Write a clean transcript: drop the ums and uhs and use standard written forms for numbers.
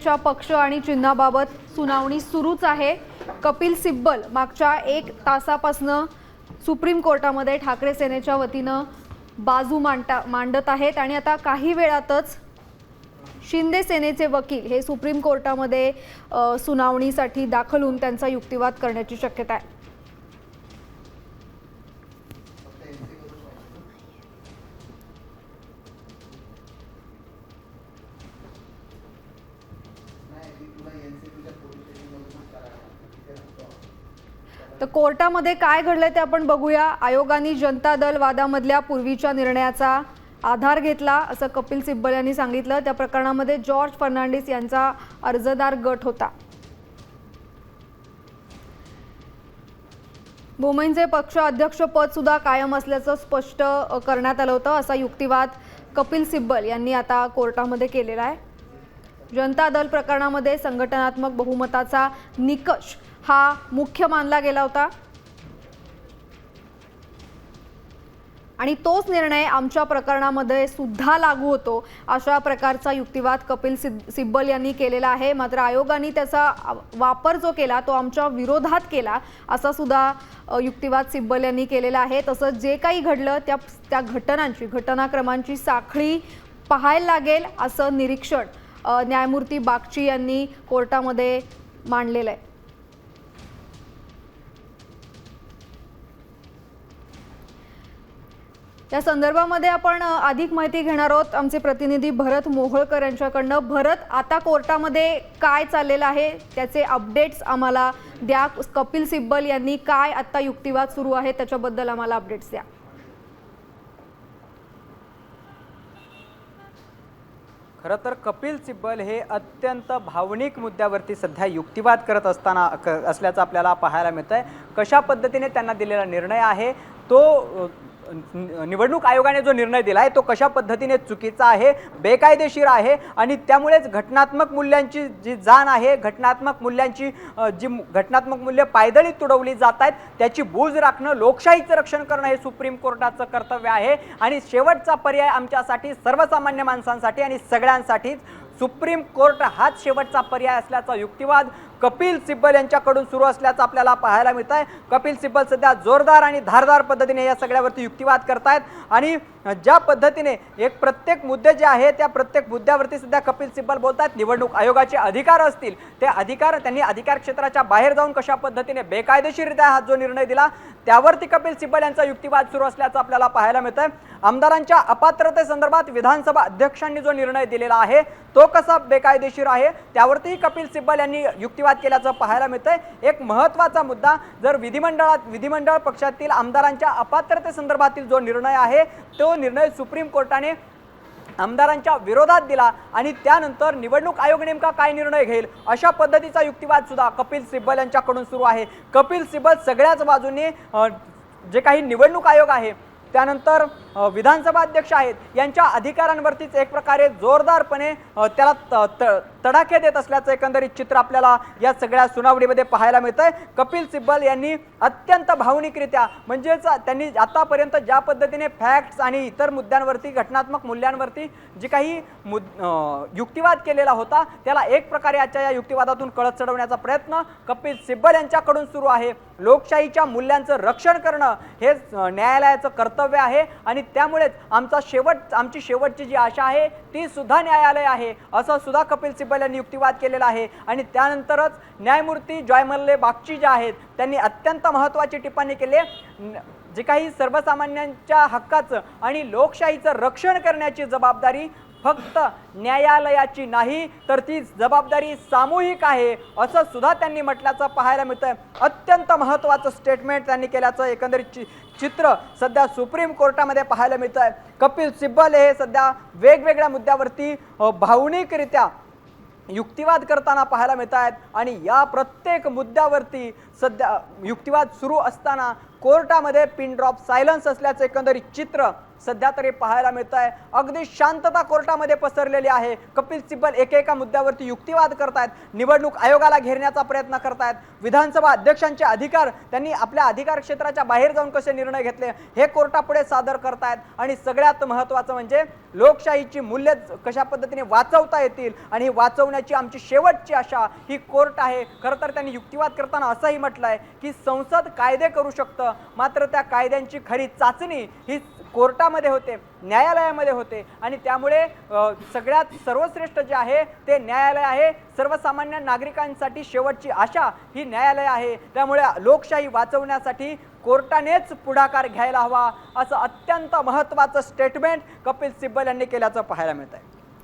च्या पक्ष आणि चिन्हाबाबत सुनावणी सुरूच आहे। कपिल सिब्बल मागच्या 1 तासापासून सुप्रीम कोर्टामध्ये ठाकरे सेनेच्या वतीनं बाजू मांडत आहेत आणि आता काही वेळातच शिंदे सेनेचे वकील हे सुप्रीम कोर्टामध्ये सुनावणीसाठी दाखल होऊन त्यांचा युक्तिवाद करण्याची शक्यता आहे। तर कोर्टामध्ये काय घडलंय ते आपण बघूया। आयोगाने जनता दल वादामधल्या पूर्वीच्या निर्णयाचा आधार घेतला असं कपिल सिब्बल यांनी सांगितलं। त्या प्रकरणामध्ये जॉर्ज फर्नांडिस यांचा अर्जदार गट होता। बोमैनचे पक्ष अध्यक्ष पद सुद्धा कायम असल्याचं स्पष्ट करण्यात आलं होतं असा युक्तिवाद कपिल सिब्बल यांनी आता कोर्टामध्ये केलेला आहे। जनता दल प्रकरणामध्ये संघटनात्मक बहुमताचा निकष हा मुख्य मानला गेला होता आणि तोच निर्णय आमच्या प्रकरणामध्ये सुद्धा लागू होतो अशा प्रकारचा युक्तिवाद कपिल सिब्बल यांनी केलेला आहे। मात्र आयोगाने त्याचा वापर जो केला तो आमच्या विरोधात केला असा सुद्धा युक्तिवाद सिब्बल यांनी केलेला आहे। तसंच जे काही घडलं त्या घटनाक्रमांची साखळी पाहायला लागेल असं निरीक्षण न्यायमूर्ती बागची यांनी कोर्टामध्ये मांडलेलं आहे। या संदर्भामध्ये आपण अधिक माहिती घेणार आहोत आमचे प्रतिनिधी भरत मोहोळकर यांच्याकडनं। भरत, आता कोर्टामध्ये काय चाललेलं आहे त्याचे अपडेट्स आम्हाला द्या। कपिल सिब्बल यांनी काय आता युक्तिवाद सुरू आहे त्याच्याबद्दल आम्हाला अपडेट्स द्या। खरं तर कपिल सिब्बल हे अत्यंत भावनिक मुद्द्यावरती सध्या युक्तिवाद करत असल्याचं आपल्याला पाहायला मिळतंय। कशा पद्धतीने त्यांना दिलेला निर्णय आहे तो निवडणूक आयोगाने जो निर्णय दिलाय तो कशा पद्धतीने चुकीचा आहे, बेकायदेशीर आहे आणि त्यामुळेच घटनात्मक मूल्यांची जी जाण आहे, घटनात्मक मूल्यांची जी घटनात्मक मूल्य पायदळी तुडवली जात आहेत त्याची बूज राखणं, लोकशाहीचं रक्षण करणं हे सुप्रीम कोर्टाचं कर्तव्य आहे आणि शेवटचा पर्याय आमच्यासाठी, सर्वसामान्य माणसांसाठी आणि सगळ्यांसाठीच सुप्रीम कोर्ट हाच शेवटचा पर्याय असल्याचा युक्तिवाद कपिल सिब्बल यांच्याकडून सुरू असल्याचं आपल्याला पाहायला मिळत आहे। कपिल सिब्बल सध्या जोरदार आणि धारदार पद्धतीने या सगळ्यावरती युक्तिवाद करतायत आणि ज्या पद्धतीने एक प्रत्येक मुद्दे जे आहे त्या प्रत्येक मुद्द्यावरती सध्या कपिल सिब्बल बोलतात। निवडणूक आयोगाचे अधिकार असतील ते अधिकार त्यांनी अधिकार क्षेत्राच्या बाहेर जाऊन कशा पद्धतीने बेकायदेशीररित्या हा जो निर्णय दिला त्यावरती कपिल सिब्बल यांचा युक्तिवाद सुरू असल्याचं आपल्याला पाहायला मिळत आहे। आमदारांच्या अपात्रतेसंदर्भात विधानसभा अध्यक्षांनी जो निर्णय दिलेला आहे तो कसा बेकायदेशीर आहे त्यावरती कपिल सिब्बल यांनी युक्तिवाद केल्याचं पाहायला मिळतंय। एक महत्त्वाचा मुद्दा, जर विधिमंडळ पक्षातील आमदारांच्या अपात्रतेसंदर्भातील जो निर्णय आहे तो निर्णय सुप्रीम कोर्टाने आमदारांच्या विरोधात दिला आणि त्यानंतर निवडणूक आयोग नेमका काय निर्णय घेईल अशा पद्धतीचा युक्तिवाद सुद्धा कपिल सिब्बल यांच्याकडून सुरू आहे। कपिल सिब्बल सगळ्याच बाजूने जे काही निवडणूक आयोग आहे त्यानंतर विधानसभा अध्यक्ष आहेत यांच्या अधिकारांवरतीच एक प्रकारे जोरदारपणे त्याला तडाखे देत असल्याचं एकंदरीत चित्र आपल्याला या सगळ्या सुनावणीमध्ये पाहायला मिळतंय। कपिल सिब्बल यांनी अत्यंत भावनिकरित्या म्हणजेच त्यांनी आतापर्यंत ज्या पद्धतीने फॅक्ट्स आणि इतर मुद्द्यांवरती, घटनात्मक मूल्यांवरती जे काही युक्तिवाद केलेला होता त्याला एक प्रकारे आजच्या या युक्तिवादातून कळत चढवण्याचा प्रयत्न कपिल सिब्बल यांच्याकडून सुरू आहे। लोकशाहीच्या मूल्यांचं रक्षण करणं हे न्यायालयाचं कर्तव्य आहे आणि त्यामुळेच आमची शेवटची जी आशा आहे ती सुद्धा न्यायालय आहे असं सुद्धा कपिल सिब्बल यांनी युक्तिवाद केलेला आहे। आणि त्यानंतरच न्यायमूर्ती जयमल्ले बागची जे आहेत त्यांनी अत्यंत महत्त्वाची टिप्पणी केली। जे काही सर्वसामान्यांच्या हक्काचं आणि लोकशाहीचं रक्षण करण्याची जबाबदारी फक्त न्यायालयाची नाही तर ती जबाबदारी सामूहिक आहे असं सुद्धा त्यांनी म्हटल्याचं पाहायला मिळतंय। अत्यंत महत्त्वाचं स्टेटमेंट त्यांनी केल्याचं एकंदरीत चित्र सध्या सुप्रीम कोर्टामध्ये पाहायला मिळतंय। कपिल सिब्बल हे सध्या वेगवेगळ्या मुद्द्यावरती भावनिकरित्या युक्तिवाद करताना पाहायला मिळत आहेत आणि या प्रत्येक मुद्द्यावरती सध्या युक्तिवाद सुरू असताना कोर्टामध्ये पिन ड्रॉप सायलेन्स असल्याचं एकंदरीत चित्र सध्या तरी पाहायला मिळत आहे। अगदी शांतता कोर्टामध्ये पसरलेली आहे। कपिल सिब्बल एकेका मुद्द्यावरती युक्तिवाद करतायत, निवडणूक आयोगाला घेरण्याचा प्रयत्न करतायत, विधानसभा अध्यक्षांचे अधिकार त्यांनी आपल्या अधिकार क्षेत्राच्या बाहेर जाऊन कसे निर्णय घेतले हे कोर्टापुढे सादर करतायत आणि सगळ्यात महत्त्वाचं म्हणजे लोकशाहीची मूल्ये कशा पद्धतीने वाचवता येतील आणि वाचवण्याची आमची शेवटची आशा ही कोर्ट आहे। खरं तर त्यांनी युक्तिवाद करताना असंही म्हटलंय की संसद कायदे करू शकतं, मात्र त्या कायद्यांची खरी चाचणी ही कोर्टामध्ये होते, न्यायालयामध्ये होते आणि त्यामुळे सगळ्यात सर्वश्रेष्ठ जे आहे ते न्यायालय आहे। सर्वसामान्य नागरिकांसाठी शेवटची आशा ही न्यायालय आहे। त्यामुळे लोकशाही वाचवण्यासाठी कोर्टानेच पुढाकार घ्यायला हवा असं अत्यंत महत्त्वाचं स्टेटमेंट कपिल सिब्बल यांनी केल्याचं पाहायला मिळत आहे।